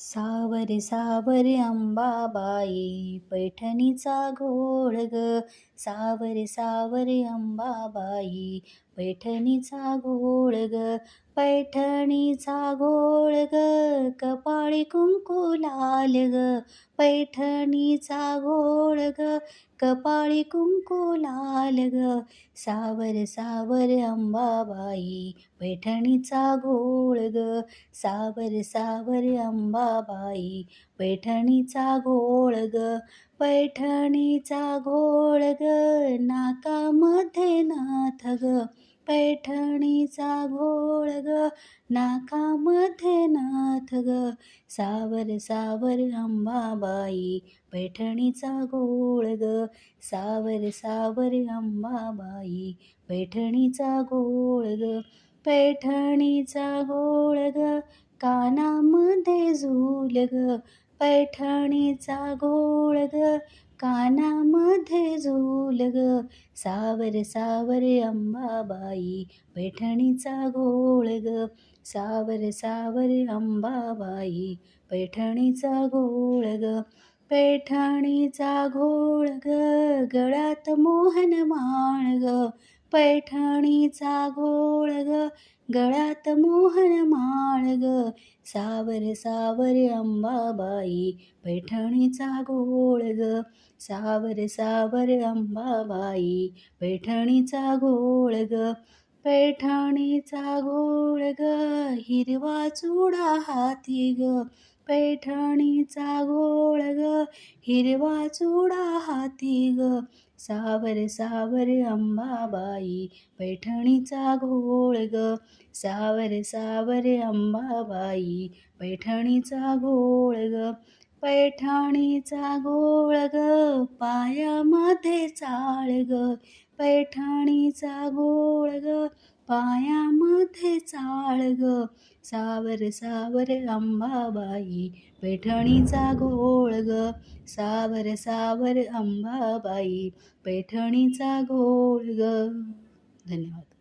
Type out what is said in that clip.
सावर सावर अंबाबाई पैठणीचा घोळ ग. सावर सावर अंबाबाई पैठणीचा घोळ ग. पैठणीचा घोळ ग, कपाळी कुंकू लाल ग. पैठणीचा घोळ ग, कपाळी कुंकू लाल ग. सावर सावर अंबाबाई पैठणीचा घोळ ग. सावर सावर अंबाबाई पैठणीचा घोळ ग. पैठणीचा घोळ ग, नाकामध्ये नाथ ग. पैठणीचा घोळ ग, नाकामध्ये नाथ ग. सावर सावर अंबाबाई पैठणीचा घोळ ग. सावर सावर अंबाबाई पैठणीचा घोळ ग. पैठणीचा घोळ ग, कानामध्ये झूल ग. पैठणीचा घोळ ग, कानामध्ये झूल ग. सावर सावर अंबाबाई पैठणीचा घोळ ग. सावर सावर अंबाबाई पैठणीचा घोळ ग. पैठणीचा घोळ ग, गळ्यात मोहन माळ ग. पैठणीचा घोळ ग, गळ्यात मोहन माळ ग. सावर सावर अंबाबाई पैठणीचा घोळ ग. सावर सावर अंबाबाई पैठणीचा घोळ ग. पैठणीचा घोळ ग, हिरवा चुडा हाती ग. पैठणीचा घोळ ग, हिरवा चुडा हाती ग. सावर सावर अंबाबाई पैठणीचा घोळ ग. सावर सावर अंबाबाई पैठणीचा घोळ ग. पैठणीचा घोळ ग, पायामध्ये चाळ ग. पैठणीचा घोळ ग, पायामध्ये चाळ ग. सावर सावर अंबाबाई पैठणीचा घोळ ग. सावर सावर अंबाबाई पैठणीचा घोळ ग. धन्यवाद.